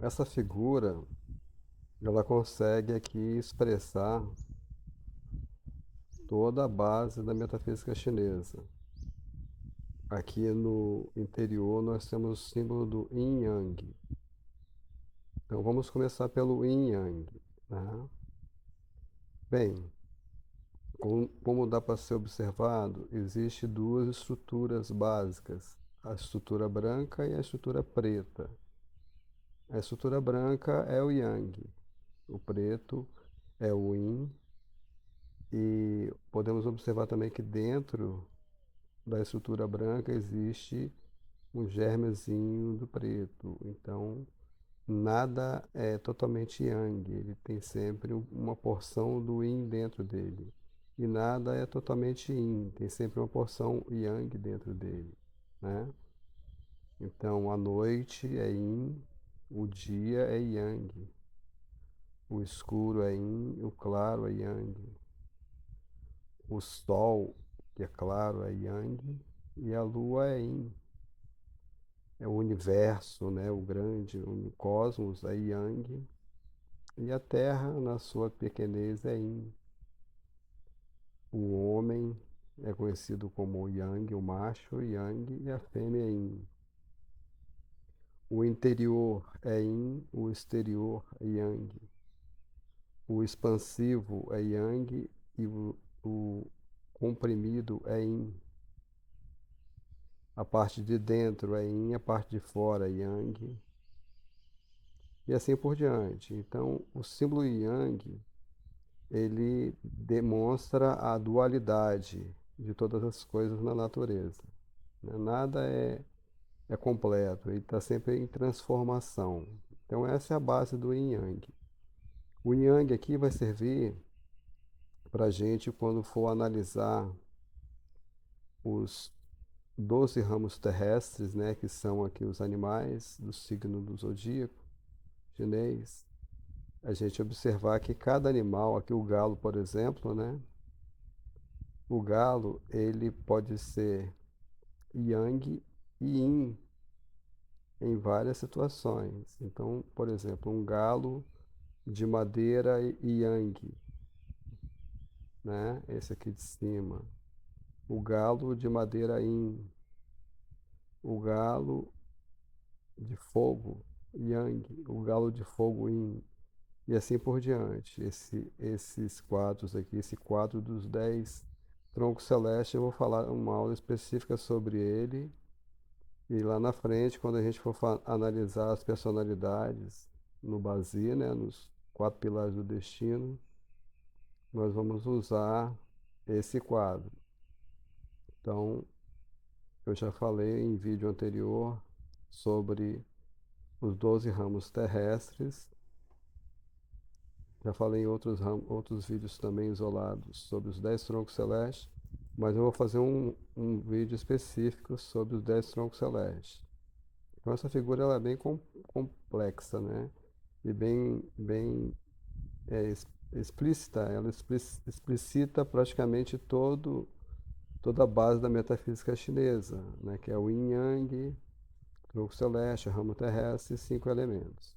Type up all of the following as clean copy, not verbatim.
Essa figura, ela consegue aqui expressar toda a base da metafísica chinesa. Aqui no interior nós temos o símbolo do Yin Yang. Então vamos começar pelo Yin Yang, né? Bem, como dá para ser observado, existem duas estruturas básicas, a estrutura branca e a estrutura preta. A estrutura branca é o Yang, o preto é o Yin, e podemos observar também que dentro da estrutura branca existe um germezinho do preto. Então, nada é totalmente Yang, ele tem sempre uma porção do Yin dentro dele. E nada é totalmente Yin, tem sempre uma porção Yang dentro dele, né? Então, a noite é Yin, o dia é Yang, o escuro é Yin, o claro é Yang, o sol, que é claro, é Yang, e a lua é Yin. É o universo, né, o grande, o cosmos é Yang, e a Terra, na sua pequenez, é Yin. O homem é conhecido como Yang, o macho Yang, e a fêmea é Yin. O interior é Yin, o exterior é Yang. O expansivo é Yang e o comprimido é Yin. A parte de dentro é Yin, a parte de fora é Yang, e assim por diante. Então, o símbolo Yang, ele demonstra a dualidade de todas as coisas na natureza, né? Nada é completo, ele está sempre em transformação. Então, essa é a base do Yin Yang. O Yin Yang aqui vai servir para a gente quando for analisar os 12 ramos terrestres, né, que são aqui os animais do signo do zodíaco chinês. A gente observar que cada animal, aqui o galo, por exemplo, né, o galo, ele pode ser yang e yin em várias situações. Então, por exemplo, um galo de madeira e yang, né? Esse aqui de cima. O galo de madeira yin. O galo de fogo yang. O galo de fogo yin. E assim por diante. Esses quadros aqui, esse quadro dos 10 troncos celestes, eu vou falar uma aula específica sobre ele. E lá na frente, quando a gente for analisar as personalidades no Basi, né, nos 4 pilares do destino, nós vamos usar esse quadro. Então, eu já falei em vídeo anterior sobre os 12 ramos terrestres, já falei em outros vídeos também isolados sobre os 10 troncos celestes, mas eu vou fazer um vídeo específico sobre os 10 troncos celestes. Então, essa figura ela é bem complexa, né? E bem explícita. Ela explicita praticamente toda a base da metafísica chinesa, né? Que é o Yin Yang, tronco celeste, ramo terrestre e 5 elementos.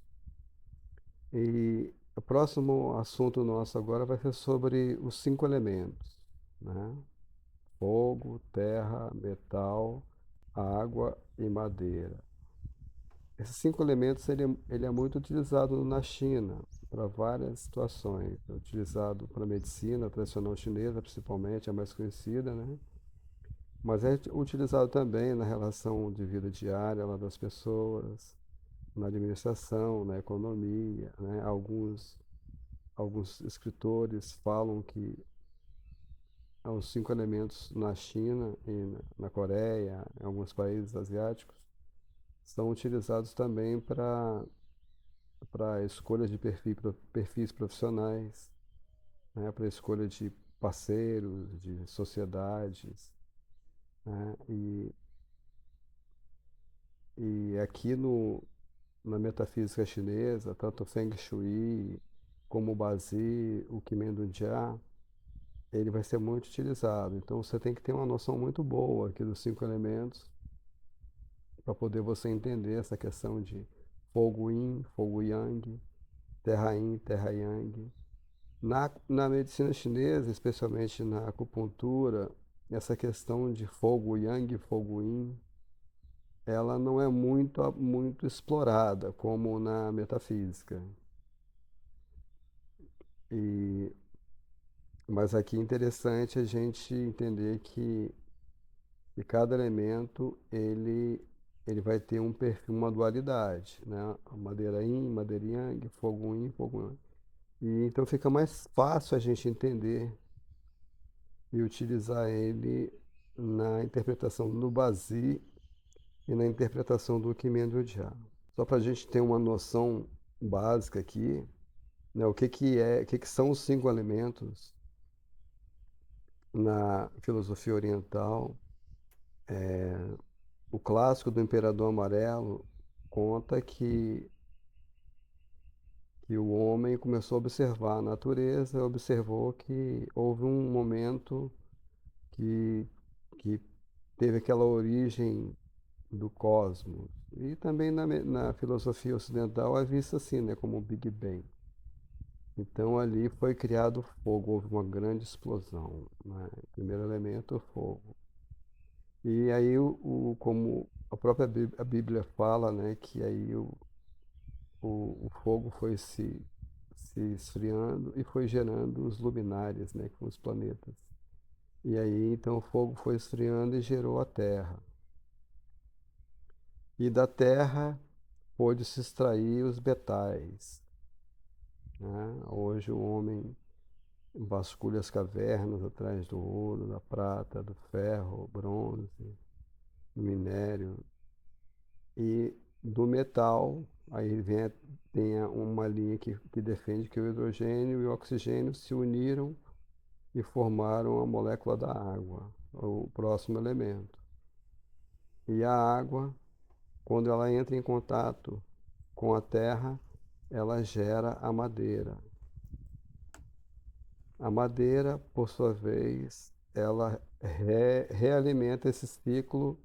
E o próximo assunto nosso agora vai ser sobre os 5 elementos, né? Fogo, terra, metal, água e madeira. Esses 5 elementos ele é muito utilizado na China para várias situações. É utilizado para a medicina tradicional chinesa, principalmente, é a mais conhecida, né? Mas é utilizado também na relação de vida diária lá das pessoas, na administração, na economia, né? Alguns escritores falam que os 5 elementos na China e na Coreia, em alguns países asiáticos, são utilizados também para escolha de perfis profissionais, né, para escolha de parceiros, de sociedades, né, e aqui na metafísica chinesa, tanto o Feng Shui como o Bazi, o Qimendunjia, ele vai ser muito utilizado. Então você tem que ter uma noção muito boa aqui dos 5 elementos para poder você entender essa questão de fogo yin, fogo yang, terra yin, terra yang. Na medicina chinesa, especialmente na acupuntura, essa questão de fogo yang e fogo yin, ela não é muito explorada como na metafísica. E, mas aqui é interessante a gente entender que cada elemento ele vai ter um perfil, uma dualidade, né? A madeira yin, madeira yang, fogo yin, fogo yang. E então fica mais fácil a gente entender e utilizar ele na interpretação do Bazi e na interpretação do Kimendra. Só para a gente ter uma noção básica aqui, né, o que são os 5 elementos na filosofia oriental. O clássico do Imperador Amarelo conta que o homem começou a observar a natureza, observou que houve um momento que, que teve aquela origem do cosmos. E também na filosofia ocidental é visto assim, né, como o Big Bang. Então ali foi criado fogo, houve uma grande explosão, né? O primeiro elemento, o fogo. E aí, como a própria a Bíblia fala, né, que aí o fogo foi se esfriando e foi gerando os luminares, né, que são os planetas. E aí, então, o fogo foi esfriando e gerou a Terra. E da Terra pôde se extrair os metais, né? Hoje o homem vasculha as cavernas atrás do ouro, da prata, do ferro, bronze, do minério. E do metal, aí tem uma linha que defende que o hidrogênio e o oxigênio se uniram e formaram a molécula da água, o próximo elemento. E a água, quando ela entra em contato com a terra, ela gera a madeira. A madeira, por sua vez, ela realimenta esse ciclo,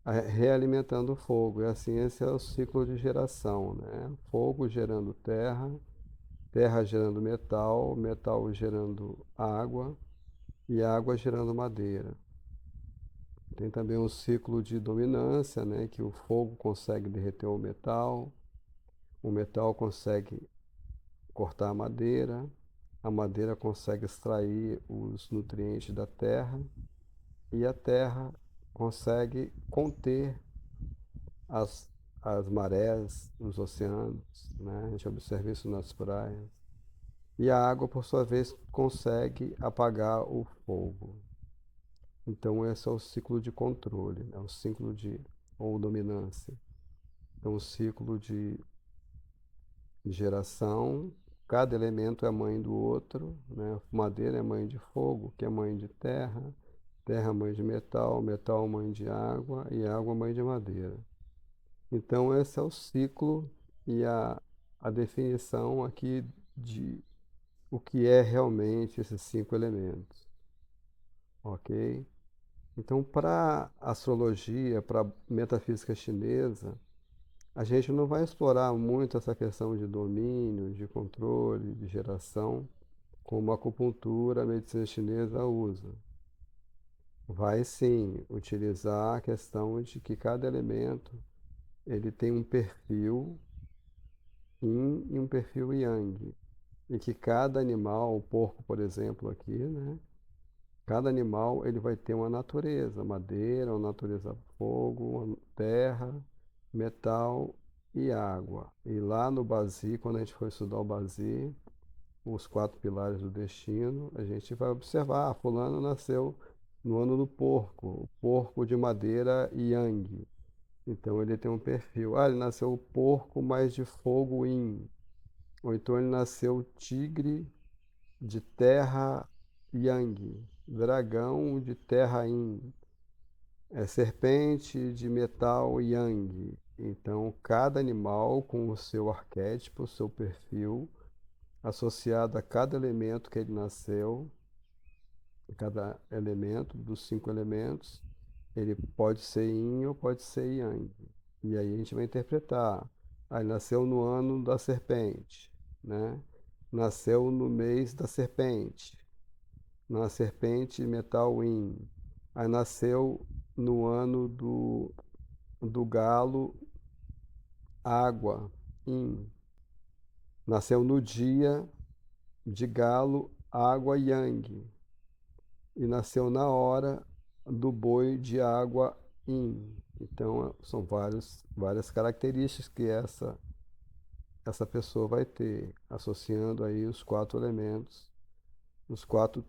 realimentando o fogo. E assim, esse é o ciclo de geração, né? Fogo gerando terra, terra gerando metal, metal gerando água e água gerando madeira. Tem também um ciclo de dominância, né? Que o fogo consegue derreter o metal consegue cortar a madeira consegue extrair os nutrientes da terra e a terra consegue conter as, as marés nos oceanos, né? A gente observa isso nas praias. E a água, por sua vez, consegue apagar o fogo. Então, esse é o ciclo de controle, né? O ciclo de ou dominância. Então, o ciclo de geração, cada elemento é mãe do outro, né? Madeira é mãe de fogo, que é mãe de terra, terra é mãe de metal, metal é mãe de água e água é mãe de madeira. Então, esse é o ciclo e a definição aqui de o que é realmente esses 5 elementos, ok? Então, para astrologia, para metafísica chinesa, a gente não vai explorar muito essa questão de domínio, de controle, de geração, como a acupuntura, a medicina chinesa usa. Vai sim utilizar a questão de que cada elemento ele tem um perfil yin e um perfil yang. E que cada animal, o porco, por exemplo, aqui, né? Cada animal ele vai ter uma natureza, madeira, uma natureza fogo, uma terra, metal e água. E lá no Bazi, quando a gente for estudar o Bazi, os 4 pilares do destino, a gente vai observar, fulano nasceu no ano do porco, o porco de madeira yang. Então ele tem um perfil. Ah, ele nasceu porco, mas de fogo yin. Ou então ele nasceu tigre de terra yang, dragão de terra yin, serpente de metal yang. Então, cada animal com o seu arquétipo, o seu perfil, associado a cada elemento que ele nasceu, cada elemento dos 5 elementos, ele pode ser yin ou pode ser yang. E aí a gente vai interpretar. Aí nasceu no ano da serpente, né? Nasceu no mês da serpente, na serpente metal Yin. Aí nasceu no ano do galo água Yin. Nasceu no dia de galo água Yang. E nasceu na hora do boi de água Yin. Então, são várias características que essa pessoa vai ter, associando aí os quatro elementos, os quatro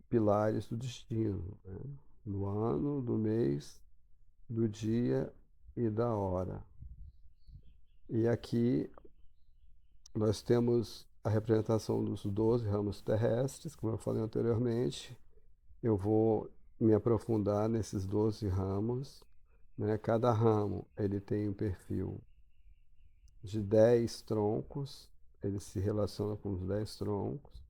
pilares do destino, né? Do ano, do mês, do dia e da hora. E aqui nós temos a representação dos 12 ramos terrestres, como eu falei anteriormente. Eu vou me aprofundar nesses 12 ramos, né? Cada ramo ele tem um perfil de 10 troncos, ele se relaciona com os 10 troncos,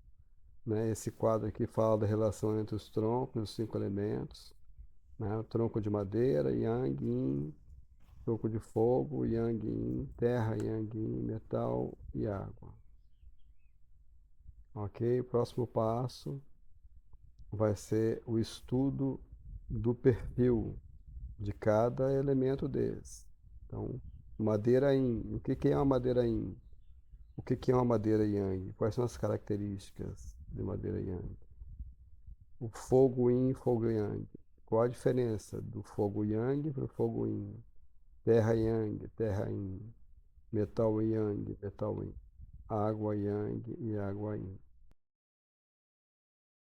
né? Esse quadro aqui fala da relação entre os troncos, os 5 elementos, né? O tronco de madeira, Yang, Yin, tronco de fogo, Yang, Yin, terra, Yang, Yin, metal e água. Ok? O próximo passo vai ser o estudo do perfil de cada elemento desse. Então, madeira Yin. O que é uma madeira Yin? O que é uma madeira Yang? Quais são as características de madeira Yang? O fogo Yin e fogo Yang. Qual a diferença do fogo Yang para o fogo Yin? Terra Yang, terra Yin. Metal Yang, metal Yin. Água Yang e água Yin.